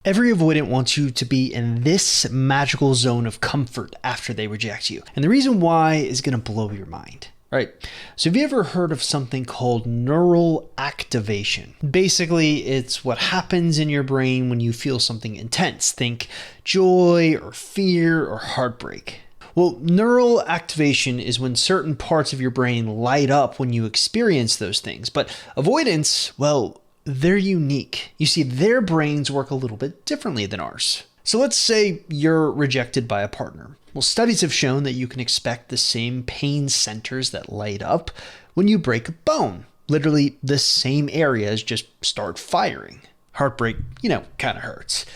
Every avoidant wants you to be in this magical zone of comfort after they reject you. And the reason why is going to blow your mind. All right. So have you ever heard of something called neural activation? Basically, it's what happens in your brain when you feel something intense. Think joy or fear or heartbreak. Well, neural activation is when certain parts of your brain light up when you experience those things. But avoidance, well, they're unique. You see, their brains work a little bit differently than ours. So let's say you're rejected by a partner. Well, studies have shown that you can expect the same pain centers that light up when you break a bone. Literally, the same areas just start firing. Heartbreak, kind of hurts.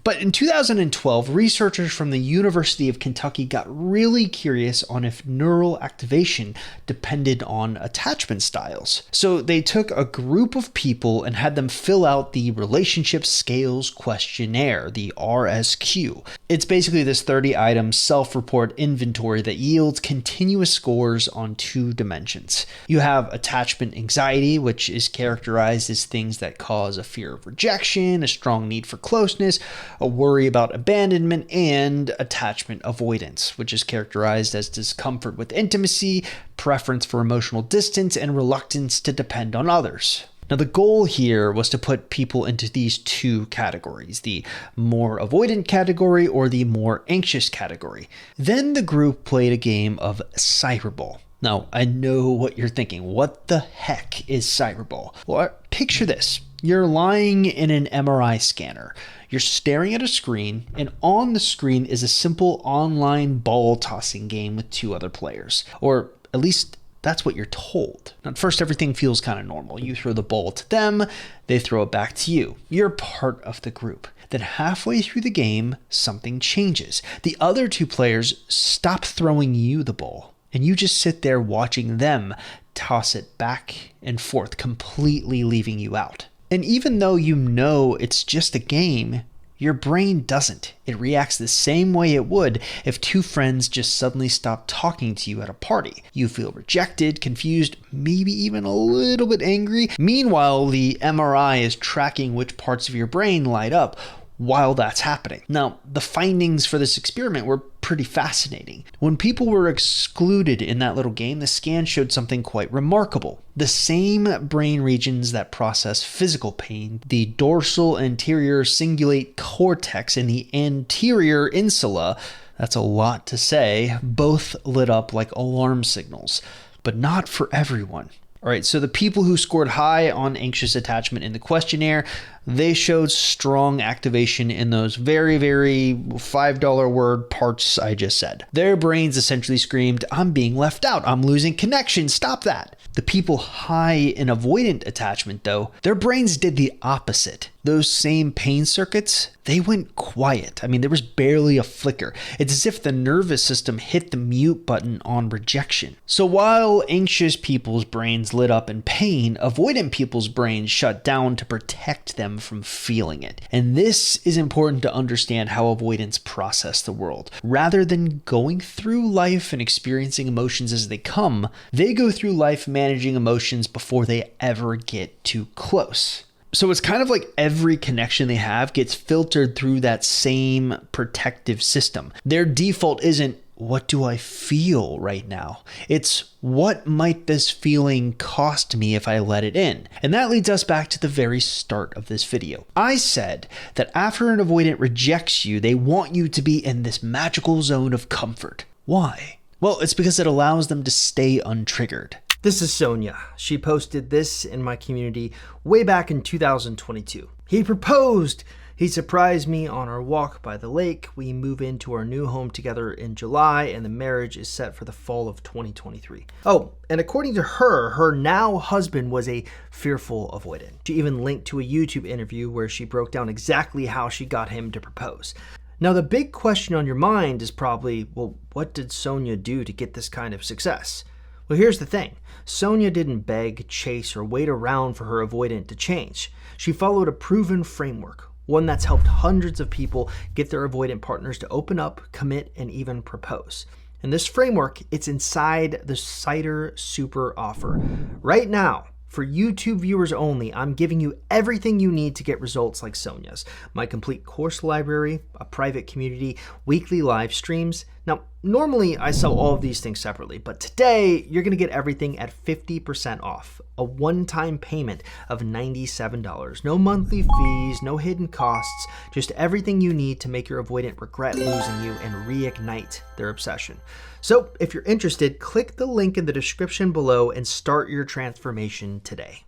But in 2012, researchers from the University of Kentucky got really curious on if neural activation depended on attachment styles. So they took a group of people and had them fill out the Relationship Scales Questionnaire, the RSQ. It's basically this 30-item self-report inventory that yields continuous scores on 2 dimensions. You have attachment anxiety, which is characterized as things that cause a fear of rejection, a strong need for closeness, a worry about abandonment, and attachment avoidance, which is characterized as discomfort with intimacy, preference for emotional distance, and reluctance to depend on others. Now, the goal here was to put people into these 2 categories, the more avoidant category or the more anxious category. Then the group played a game of Cyberball. Now, I know what you're thinking. What the heck is Cyberball? Well, picture this. You're lying in an MRI scanner. You're staring at a screen, and on the screen is a simple online ball tossing game with 2 other players. Or at least that's what you're told. Now, at first, everything feels kind of normal. You throw the ball to them, they throw it back to you. You're part of the group. Then halfway through the game, something changes. The other 2 players stop throwing you the ball, and you just sit there watching them toss it back and forth, completely leaving you out. And even though you know it's just a game, your brain doesn't. It reacts the same way it would if 2 friends just suddenly stopped talking to you at a party. You feel rejected, confused, maybe even a little bit angry. Meanwhile, the MRI is tracking which parts of your brain light up while that's happening. Now, the findings for this experiment were pretty fascinating. When people were excluded in that little game, the scan showed something quite remarkable. The same brain regions that process physical pain, the dorsal anterior cingulate cortex and the anterior insula, that's a lot to say, both lit up like alarm signals, but not for everyone. All right, so the people who scored high on anxious attachment in the questionnaire, they showed strong activation in those very, very $5 word parts I just said. Their brains essentially screamed, "I'm being left out. I'm losing connection. Stop that." The people high in avoidant attachment, though, their brains did the opposite. Those same pain circuits, they went quiet. I mean, there was barely a flicker. It's as if the nervous system hit the mute button on rejection. So while anxious people's brains lit up in pain, avoidant people's brains shut down to protect them from feeling it. And this is important to understand how avoidants process the world. Rather than going through life and experiencing emotions as they come, they go through life managing emotions before they ever get too close. So it's kind of like every connection they have gets filtered through that same protective system. Their default isn't, what do I feel right now? It's, what might this feeling cost me if I let it in? And that leads us back to the very start of this video. I said that after an avoidant rejects you, they want you to be in this magical zone of comfort. Why? Well, it's because it allows them to stay untriggered. This is Sonia. She posted this in my community way back in 2022. He proposed. He surprised me on our walk by the lake. We move into our new home together in July, and the marriage is set for the fall of 2023. Oh, and according to her, her now husband was a fearful avoidant. She even linked to a YouTube interview where she broke down exactly how she got him to propose. Now, the big question on your mind is probably, well, what did Sonia do to get this kind of success? Well, here's the thing. Sonia didn't beg, chase, or wait around for her avoidant to change. She followed a proven framework, one that's helped hundreds of people get their avoidant partners to open up, commit, and even propose. And this framework, it's inside the Seiter Super Offer. Right now, For YouTube viewers only, I'm giving you everything you need to get results like Sonia's. My complete course library, a private community, weekly live streams. Now, normally I sell all of these things separately, but today you're going to get everything at 50% off. A one-time payment of $97. No monthly fees, no hidden costs, just everything you need to make your avoidant regret losing you and reignite their obsession. So if you're interested, click the link in the description below and start your transformation today.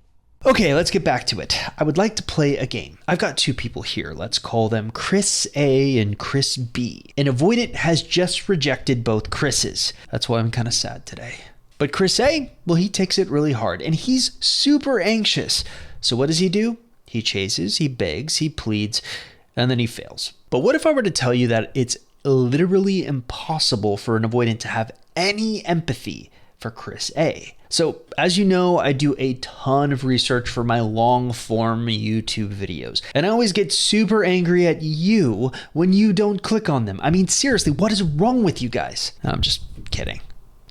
Okay, let's get back to it. I would like to play a game. I've got two people here. Let's call them Chris A and Chris B. And Avoidant has just rejected both Chris's. That's why I'm kind of sad today. But Chris A, well, he takes it really hard and he's super anxious. So what does he do? He chases, he begs, he pleads, and then he fails. But what if I were to tell you that it's literally impossible for an avoidant to have any empathy for Chris A? So as you know, I do a ton of research for my long form YouTube videos, and I always get super angry at you when you don't click on them. I mean, seriously, what is wrong with you guys? No, I'm just kidding.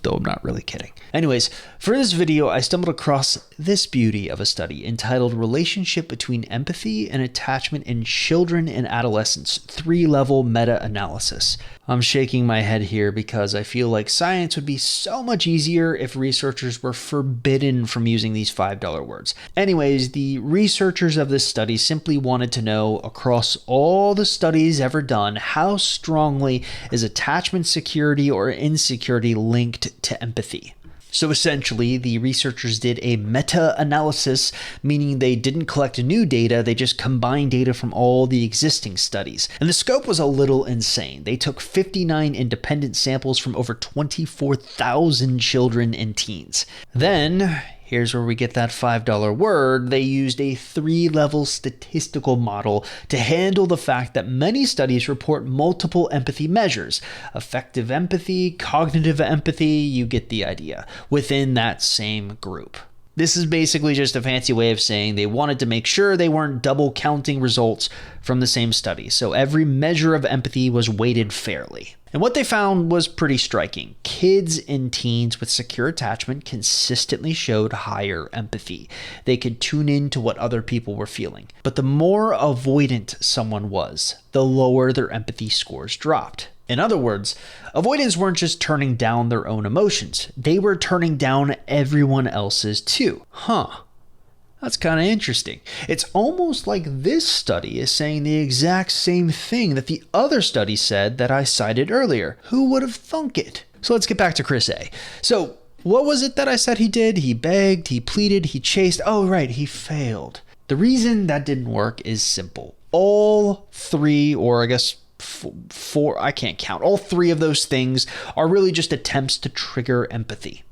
Though I'm not really kidding. Anyways, for this video, I stumbled across this beauty of a study entitled Relationship Between Empathy and Attachment in Children and Adolescents, 3-level meta-analysis. I'm shaking my head here because I feel like science would be so much easier if researchers were forbidden from using these $5 words. Anyways, the researchers of this study simply wanted to know, across all the studies ever done, how strongly is attachment security or insecurity linked to empathy. So essentially, the researchers did a meta-analysis, meaning they didn't collect new data, they just combined data from all the existing studies. And the scope was a little insane. They took 59 independent samples from over 24,000 children and teens. Then, here's where we get that $5 word. They used a 3-level statistical model to handle the fact that many studies report multiple empathy measures. Affective empathy, cognitive empathy, you get the idea, within that same group. This is basically just a fancy way of saying they wanted to make sure they weren't double counting results from the same study, so every measure of empathy was weighted fairly. And what they found was pretty striking. Kids and teens with secure attachment consistently showed higher empathy. They could tune in to what other people were feeling. But the more avoidant someone was, the lower their empathy scores dropped. In other words, avoidants weren't just turning down their own emotions, they were turning down everyone else's too. That's kind of interesting. It's almost like this study is saying the exact same thing that the other study said that I cited earlier. Who would have thunk it? So let's get back to Chris A. So what was it that I said he did? He begged, he pleaded, he chased. Oh, right, he failed. The reason that didn't work is simple. All three, or I guess four, I can't count. All three of those things are really just attempts to trigger empathy.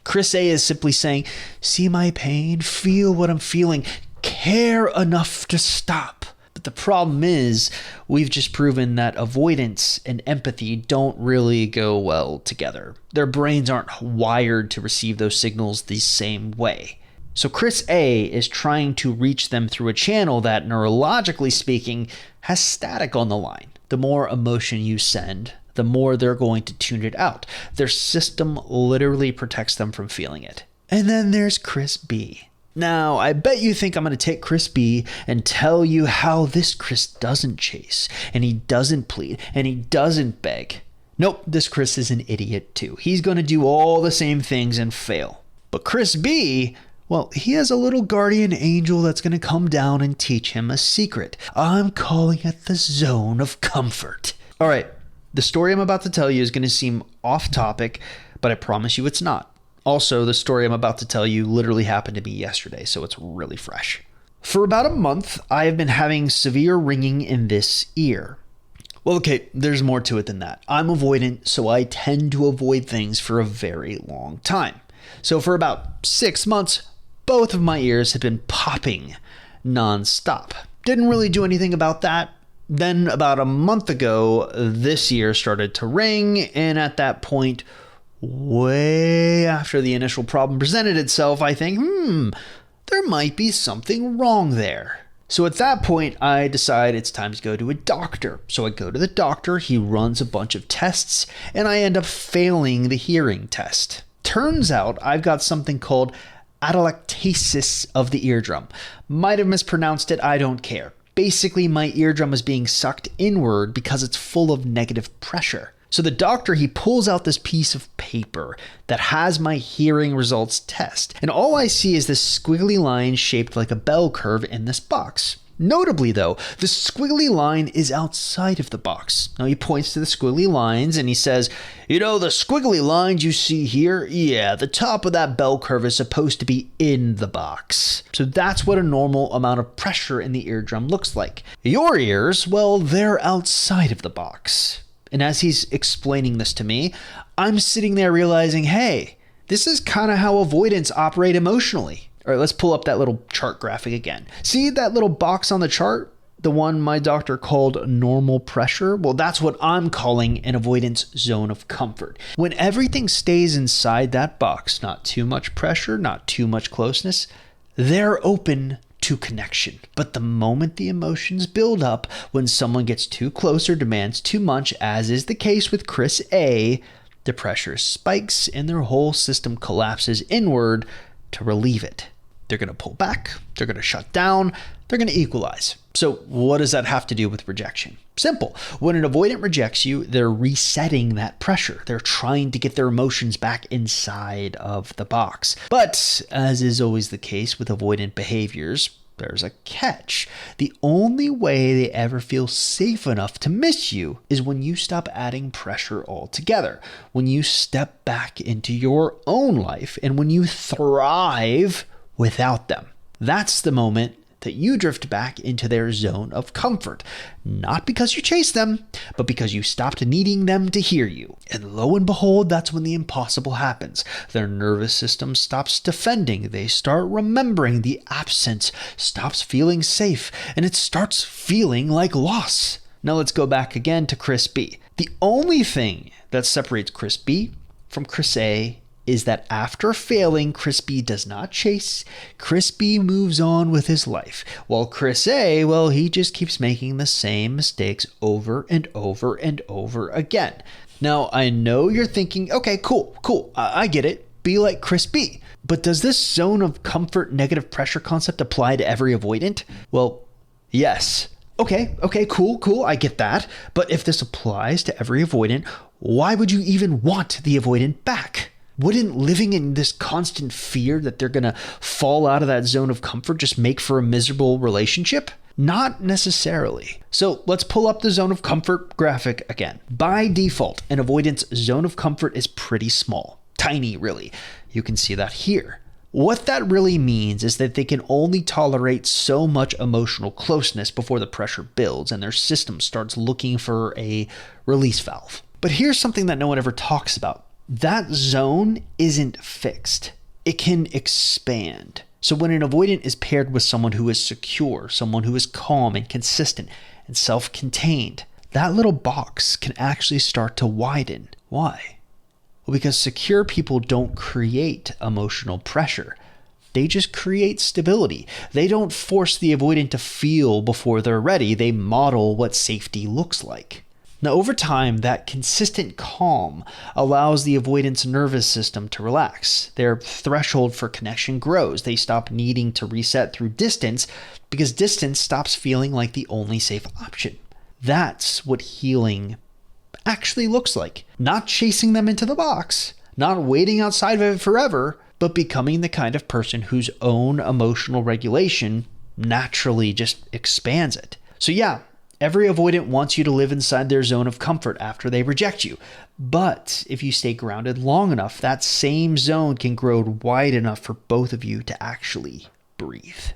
Chris A is simply saying, see my pain, feel what I'm feeling, care enough to stop. But the problem is, we've just proven that avoidance and empathy don't really go well together. Their brains aren't wired to receive those signals the same way. So Chris A is trying to reach them through a channel that, neurologically speaking, has static on the line. The more emotion you send, the more they're going to tune it out. Their system literally protects them from feeling it. And then there's Chris B. Now, I bet you think I'm going to take Chris B and tell you how this Chris doesn't chase, and he doesn't plead, and he doesn't beg. Nope, this Chris is an idiot too. He's going to do all the same things and fail. But Chris B, well, he has a little guardian angel that's going to come down and teach him a secret. I'm calling it the zone of comfort. All right, the story I'm about to tell you is going to seem off topic, but I promise you it's not. Also, the story I'm about to tell you literally happened to me yesterday, so it's really fresh. For about a month, I have been having severe ringing in this ear. Well, okay, there's more to it than that. I'm avoidant, so I tend to avoid things for a very long time. So for about 6 months, both of my ears had been popping nonstop. Didn't really do anything about that. Then about a month ago, this ear started to ring, and at that point, way after the initial problem presented itself, I think, there might be something wrong there. So at that point, I decide it's time to go to a doctor. So I go to the doctor, he runs a bunch of tests, and I end up failing the hearing test. Turns out I've got something called atelectasis of the eardrum. Might have mispronounced it, I don't care. Basically, my eardrum is being sucked inward because it's full of negative pressure. So the doctor, he pulls out this piece of paper that has my hearing results test. And all I see is this squiggly line shaped like a bell curve in this box. Notably though, the squiggly line is outside of the box. Now he points to the squiggly lines and he says, the squiggly lines you see here, yeah, the top of that bell curve is supposed to be in the box. So that's what a normal amount of pressure in the eardrum looks like. Your ears, well, they're outside of the box. And as he's explaining this to me, I'm sitting there realizing, hey, this is kind of how avoidants operate emotionally. All right, let's pull up that little chart graphic again. See that little box on the chart? The one my doctor called normal pressure? Well, that's what I'm calling an avoidance zone of comfort. When everything stays inside that box, not too much pressure, not too much closeness, they're open to connection. But the moment the emotions build up, when someone gets too close or demands too much, as is the case with Chris A., the pressure spikes and their whole system collapses inward to relieve it. They're going to pull back, they're going to shut down, they're going to equalize. So what does that have to do with rejection? Simple. When an avoidant rejects you, they're resetting that pressure. They're trying to get their emotions back inside of the box. But as is always the case with avoidant behaviors, there's a catch. The only way they ever feel safe enough to miss you is when you stop adding pressure altogether, when you step back into your own life, and when you thrive without them. That's the moment that you drift back into their zone of comfort, not because you chase them, but because you stopped needing them to hear you. And lo and behold, that's when the impossible happens. Their nervous system stops defending. They start remembering. The absence stops feeling safe, and it starts feeling like loss. Now let's go back again to Chris B. The only thing that separates Chris B from Chris A is that after failing, Chris B does not chase. Chris B moves on with his life. While Chris A, well, he just keeps making the same mistakes over and over and over again. Now, I know you're thinking, okay, cool, I get it. Be like Chris B. But does this zone of comfort negative pressure concept apply to every avoidant? Well, yes. Okay, cool, I get that. But if this applies to every avoidant, why would you even want the avoidant back? Wouldn't living in this constant fear that they're going to fall out of that zone of comfort just make for a miserable relationship? Not necessarily. So let's pull up the zone of comfort graphic again. By default, an avoidance zone of comfort is pretty small. Tiny, really. You can see that here. What that really means is that they can only tolerate so much emotional closeness before the pressure builds and their system starts looking for a release valve. But here's something that no one ever talks about. That zone isn't fixed. It can expand. So when an avoidant is paired with someone who is secure, someone who is calm and consistent and self-contained, that little box can actually start to widen. Why? Well, because secure people don't create emotional pressure. They just create stability. They don't force the avoidant to feel before they're ready. They model what safety looks like. Now, over time, that consistent calm allows the avoidant's nervous system to relax. Their threshold for connection grows. They stop needing to reset through distance because distance stops feeling like the only safe option. That's what healing actually looks like. Not chasing them into the box, not waiting outside of it forever, but becoming the kind of person whose own emotional regulation naturally just expands it. So yeah, every avoidant wants you to live inside their zone of comfort after they reject you. But if you stay grounded long enough, that same zone can grow wide enough for both of you to actually breathe.